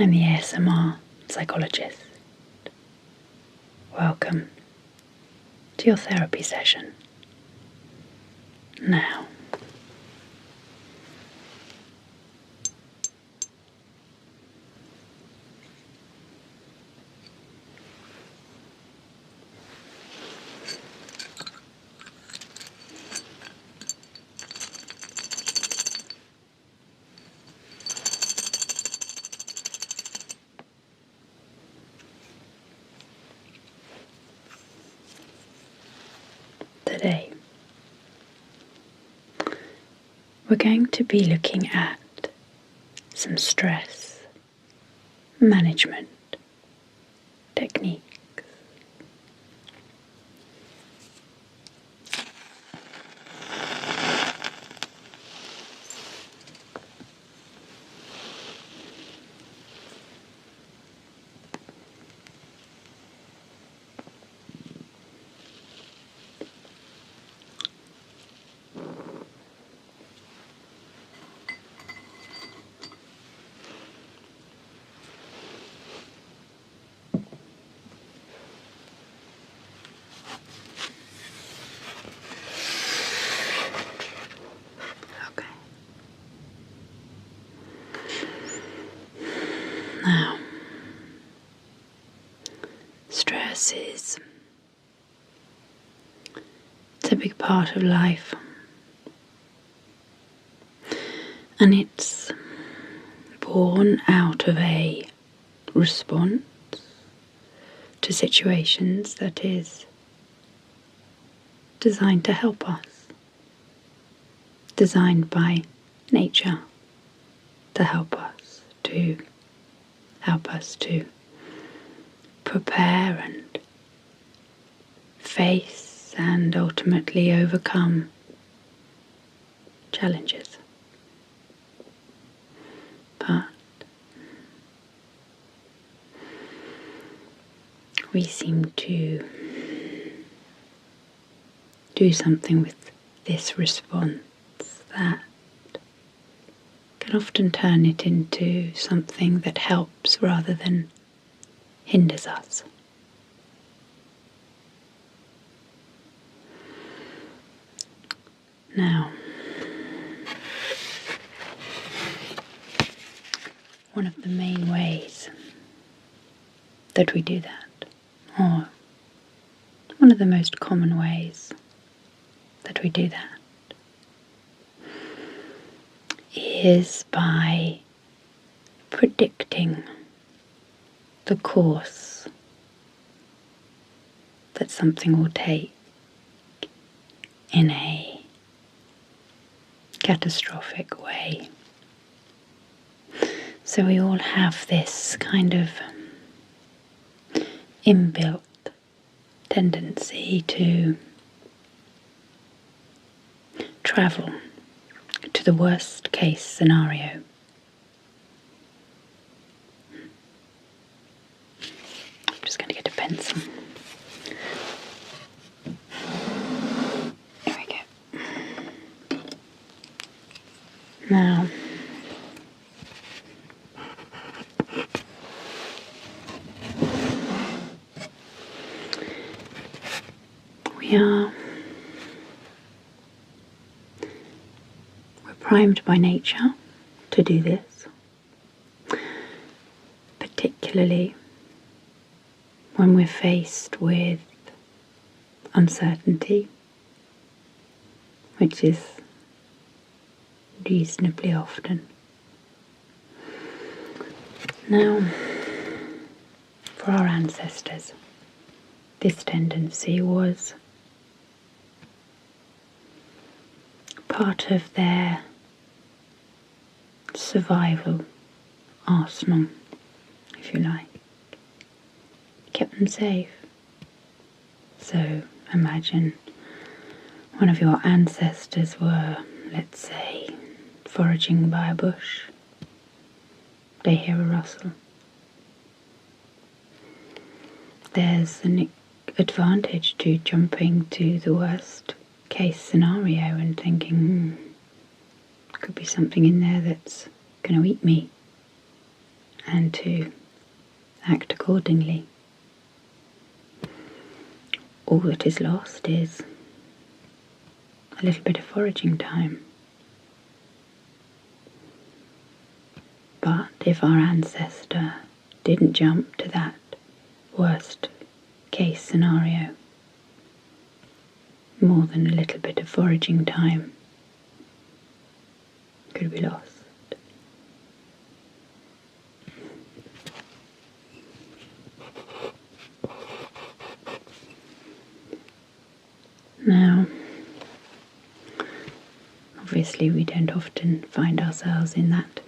I'm the ASMR psychologist. Welcome to your therapy session. Now, today we're going to be looking at some stress management techniques. Now, stress is a big part of life, and it's born out of a response to situations that is designed to help us, designed by nature to help us to prepare and face and ultimately overcome challenges. But we seem to do something with this response that can often turn it into something that helps rather than hinders us. Now, one of the main ways that we do that, or one of the most common ways that we do that, is by predicting the course that something will take in a catastrophic way. So we all have this kind of inbuilt tendency to travel to the worst case scenario. I'm just going to get a pencil. Here we go. Now, we're primed by nature to do this, particularly when we're faced with uncertainty, which is reasonably often. Now, for our ancestors, this tendency was part of their survival arsenal, if you like. It kept them safe. So imagine one of your ancestors were, let's say, foraging by a bush. They hear a rustle. There's an advantage to jumping to the worst case scenario and thinking, could be something in there that's going to eat me. and to act accordingly. All that is lost is a little bit of foraging time. But if our ancestor didn't jump to that worst case scenario, more than a little bit of foraging time could be lost. Now, obviously we don't often find ourselves in that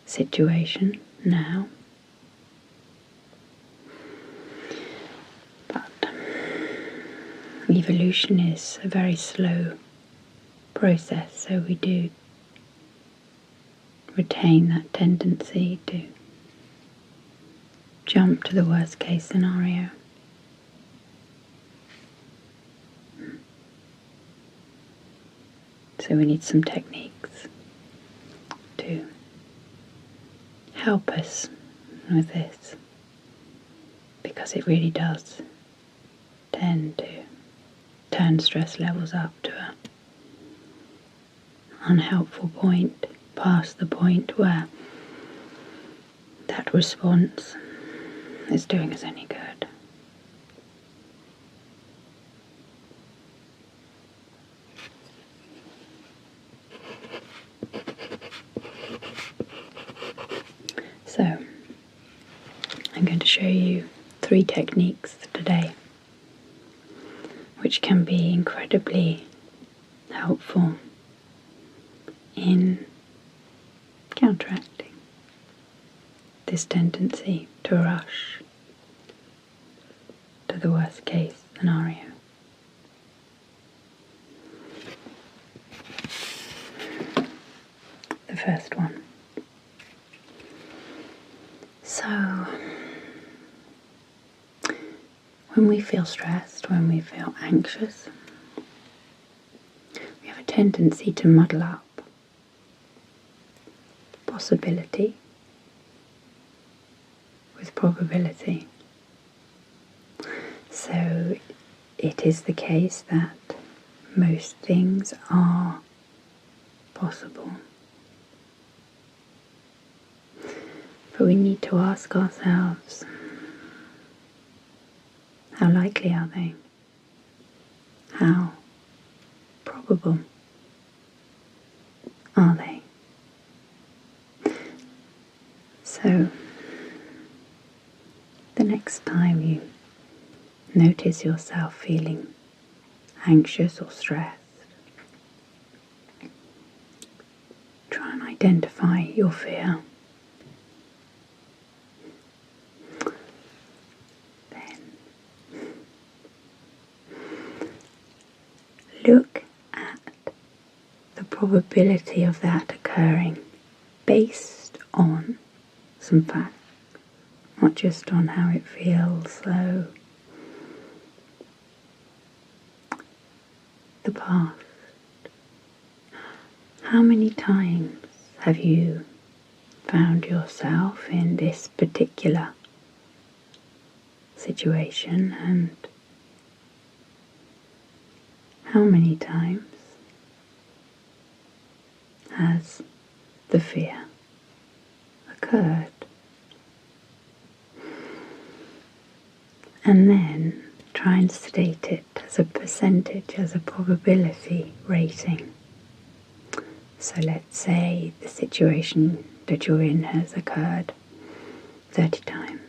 situation now, but evolution is a very slow process, so we do retain that tendency to jump to the worst case scenario. So we need some techniques to help us with this, because it really does tend to turn stress levels up to an unhelpful point, past the point where that response is doing us any good. So, I'm going to show you 3 techniques today which can be incredibly helpful in counteracting this tendency to rush to the worst case scenario. The first one. So, when we feel stressed, when we feel anxious, we have a tendency to muddle up possibility with probability. So it is the case that most things are possible. But we need to ask ourselves, how likely are they? How probable are they? So, the next time you notice yourself feeling anxious or stressed, try and identify your fear. Look at the probability of that occurring based on some facts, not just on how it feels. So, the past. How many times have you found yourself in this particular situation, and how many times has the fear occurred? And then try and state it as a percentage, as a probability rating. So let's say the situation that you're in has occurred 30 times.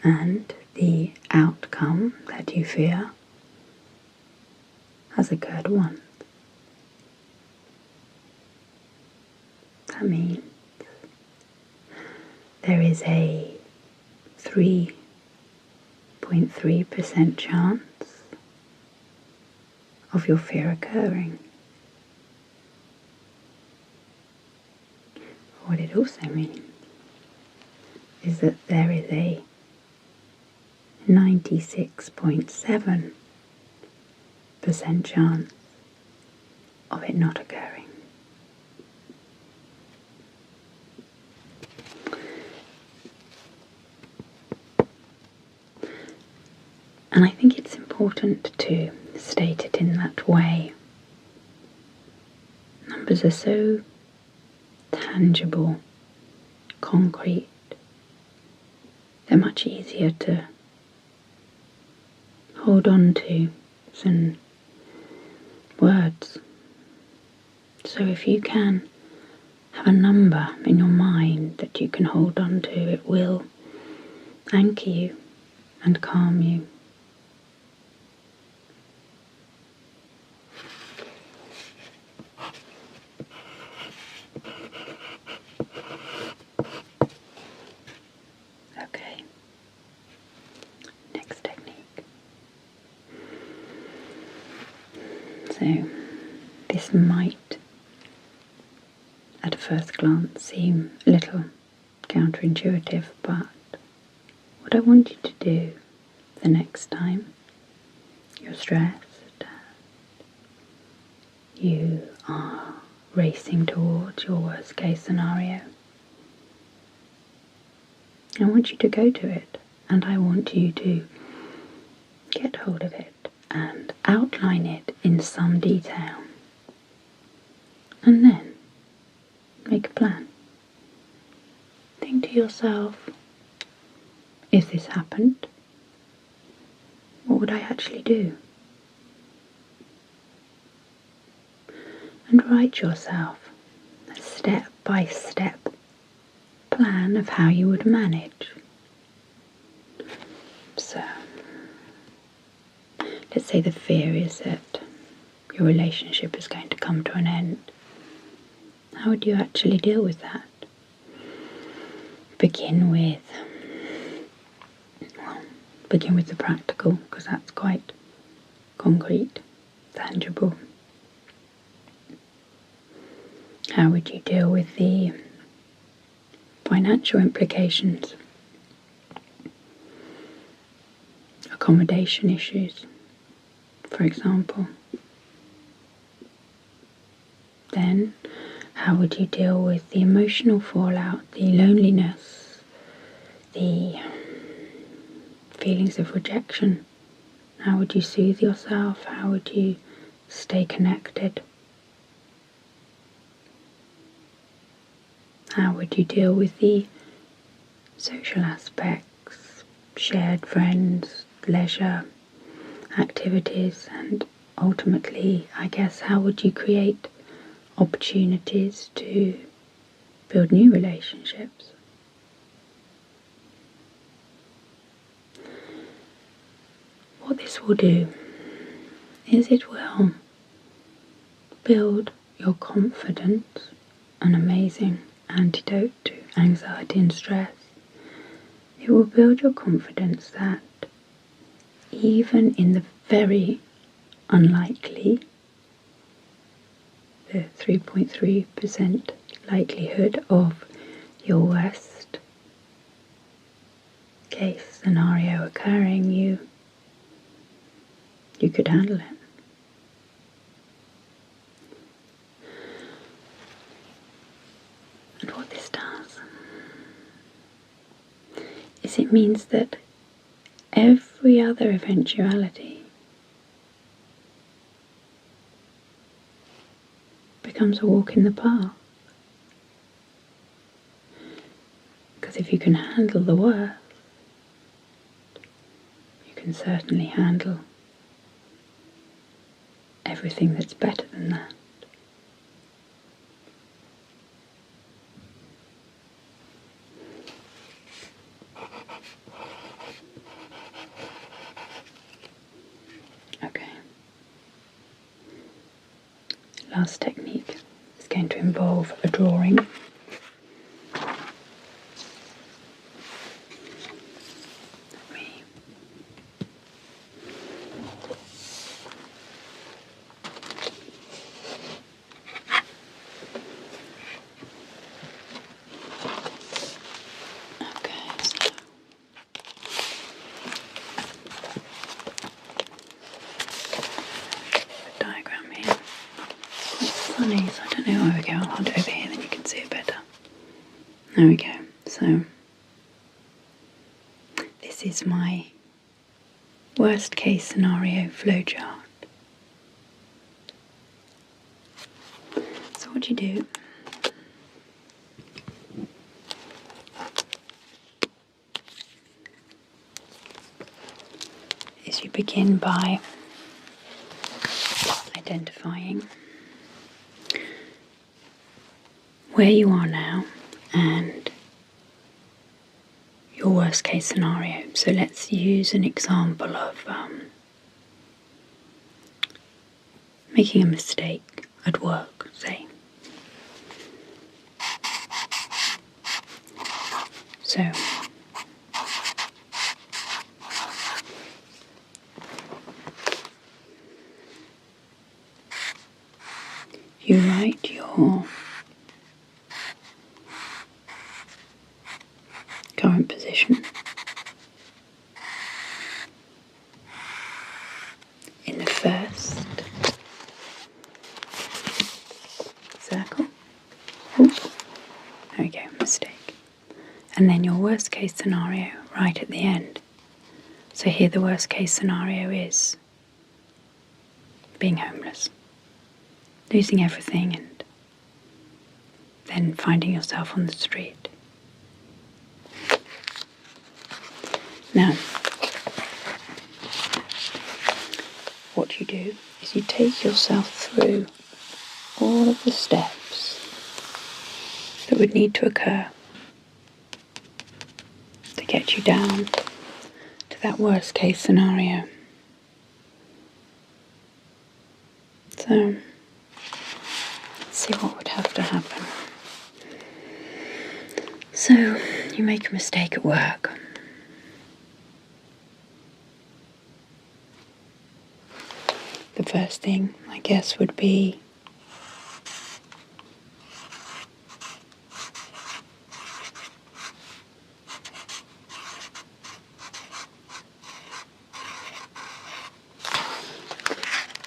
And the outcome that you fear has occurred once. That means there is a 3.3% chance of your fear occurring. What it also means is that there is a 96.7% chance of it not occurring. And I think it's important to state it in that way. Numbers are so tangible, concrete. They're much easier to hold on to than words. So if you can have a number in your mind that you can hold on to, it will anchor you and calm you. Okay, next technique. So this might at a first glance seem a little counterintuitive, but what I want you to do the next time you're stressed, you are racing towards your worst case scenario, I want you to go to it, and I want you to get hold of it and outline it in some detail, and then make a plan. Think to yourself, if this happened, what would I actually do? And write yourself a step-by-step plan of how you would manage. So, let's say the fear is that your relationship is going to come to an end. How would you actually deal with that? Begin with the practical, because that's quite concrete, tangible. How would you deal with the financial implications? Accommodation issues, for example. Then, how would you deal with the emotional fallout, the loneliness, the feelings of rejection? How would you soothe yourself? How would you stay connected? How would you deal with the social aspects, shared friends, leisure, activities, and ultimately, I guess, how would you create opportunities to build new relationships? What this will do is it will build your confidence, an amazing antidote to anxiety and stress. It will build your confidence that even in the very unlikely, the 3.3% likelihood of your worst case scenario occurring, you could handle it. And what this does is it means that every other eventuality becomes a walk in the park. Because if you can handle the worst, you can certainly handle everything that's better than that. Okay. Last technique is going to involve a drawing. Funny, so I don't know where we go. I'll hold it over here, then you can see it better. There we go. So this is my worst case scenario flowchart. So what you do is you begin by identifying where you are now and your worst case scenario. So let's use an example of making a mistake at work, say. So you write your current position in the first circle. Oops. There we go, mistake. And then your worst case scenario right at the end. So here the worst case scenario is being homeless, losing everything and then finding yourself on the street. Now, what you do is you take yourself through all of the steps that would need to occur to get you down to that worst case scenario. So, let's see what would have to happen. So, you make a mistake at work. The first thing, I guess, would be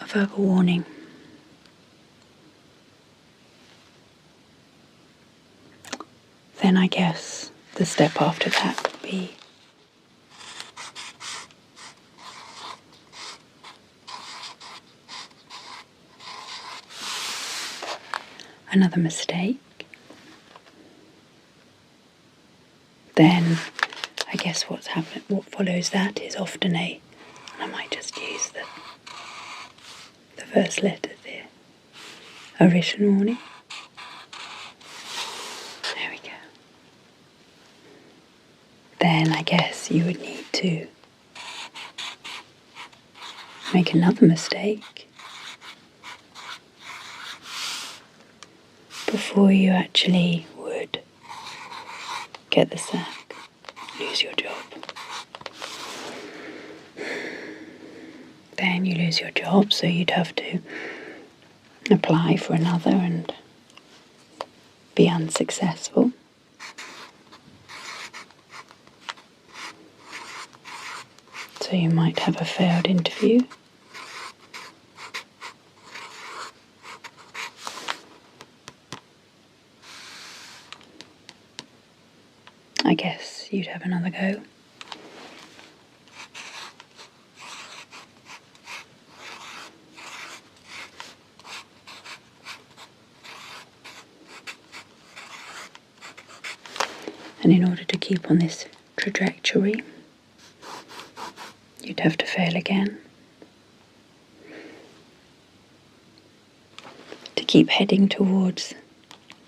a verbal warning. Then I guess the step after that would be another mistake. Then I guess what follows that is often and I might just use the first letter there, a written warning. There we go. Then I guess you would need to make another mistake before you actually would get the sack, lose your job. Then you lose your job, so you'd have to apply for another and be unsuccessful. So you might have a failed interview. I guess you'd have another go. And in order to keep on this trajectory, you'd have to fail again. To keep heading towards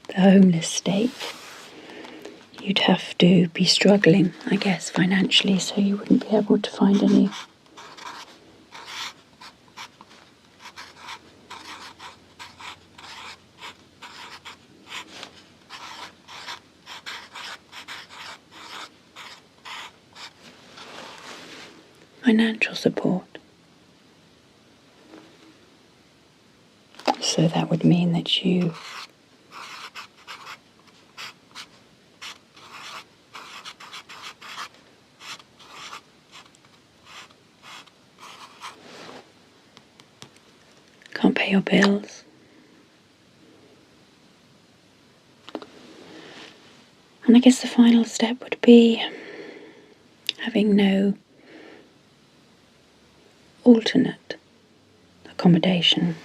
the homeless state, you'd have to be struggling, I guess, financially, so you wouldn't be able to find any financial support. So that would mean that you can't pay your bills. And I guess the final step would be having no alternate accommodation.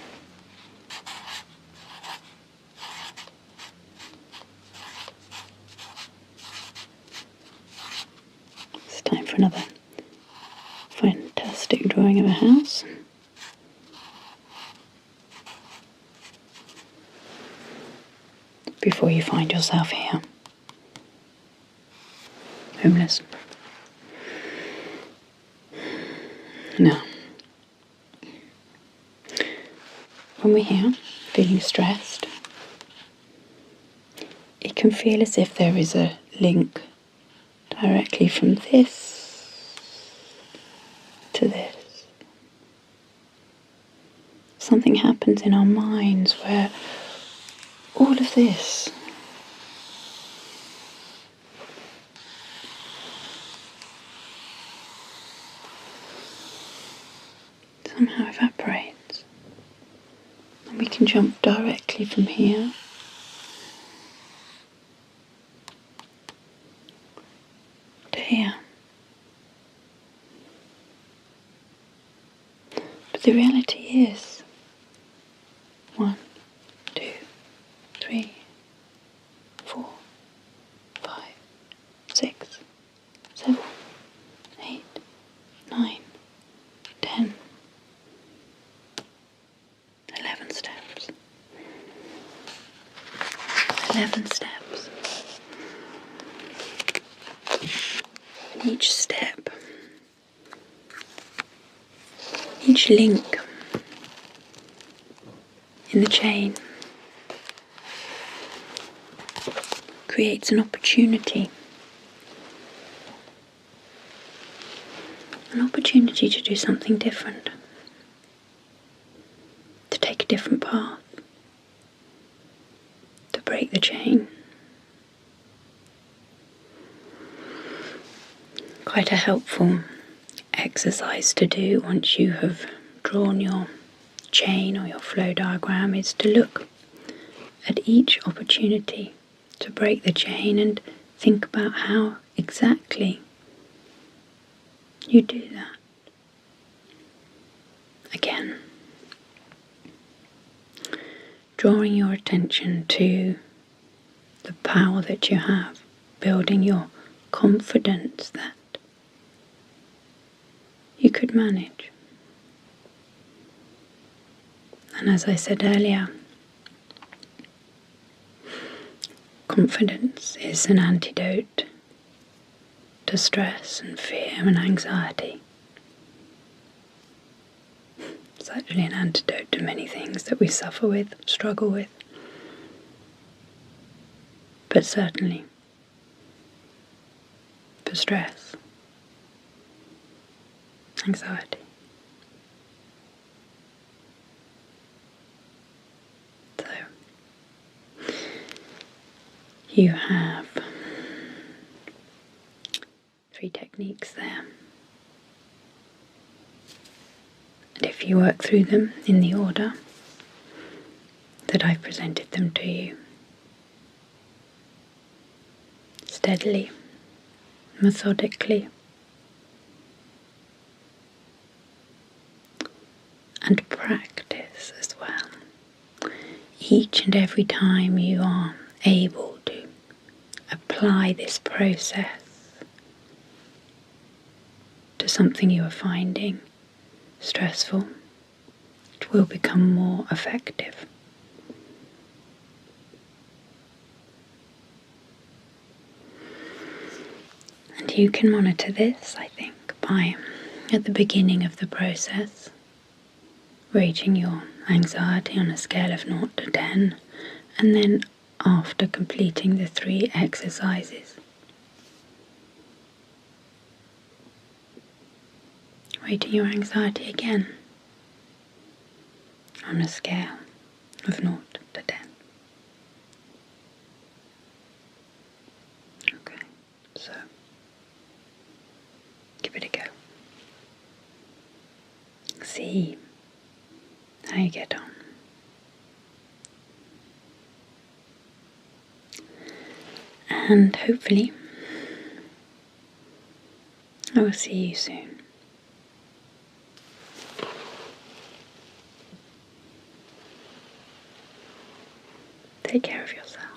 It's time for another fantastic drawing of a house. Before you find yourself here, homeless. Now, when we're here, feeling stressed, it can feel as if there is a link directly from this to this. Something happens in our minds where all of this somehow evaporates, and we can jump directly from here to here. But the reality is 1, 2, 3, 4, 5, 6, 7, 8, 9, 10, 11 steps. 11 steps. And each step, each link in the chain creates an opportunity. An opportunity to do something different. To take a different path. To break the chain. Quite a helpful exercise to do once you have drawn your chain or your flow diagram is to look at each opportunity to break the chain and think about how exactly you do that. Again, drawing your attention to the power that you have, building your confidence that you could manage. And as I said earlier, confidence is an antidote to stress and fear and anxiety. It's actually an antidote to many things that we suffer with, struggle with. But certainly for stress, anxiety. So, you have 3 techniques there. And if you work through them in the order that I've presented them to you, steadily, methodically, and practice as well. Each and every time you are able to apply this process to something you are finding stressful, it will become more effective. And you can monitor this, I think, by at the beginning of the process, rating your anxiety on a scale of 0 to 10, and then after completing the 3 exercises, rating your anxiety again on a scale of 0 to 10. Okay, so give it a go. See how you get on. And hopefully I will see you soon. take care of yourself.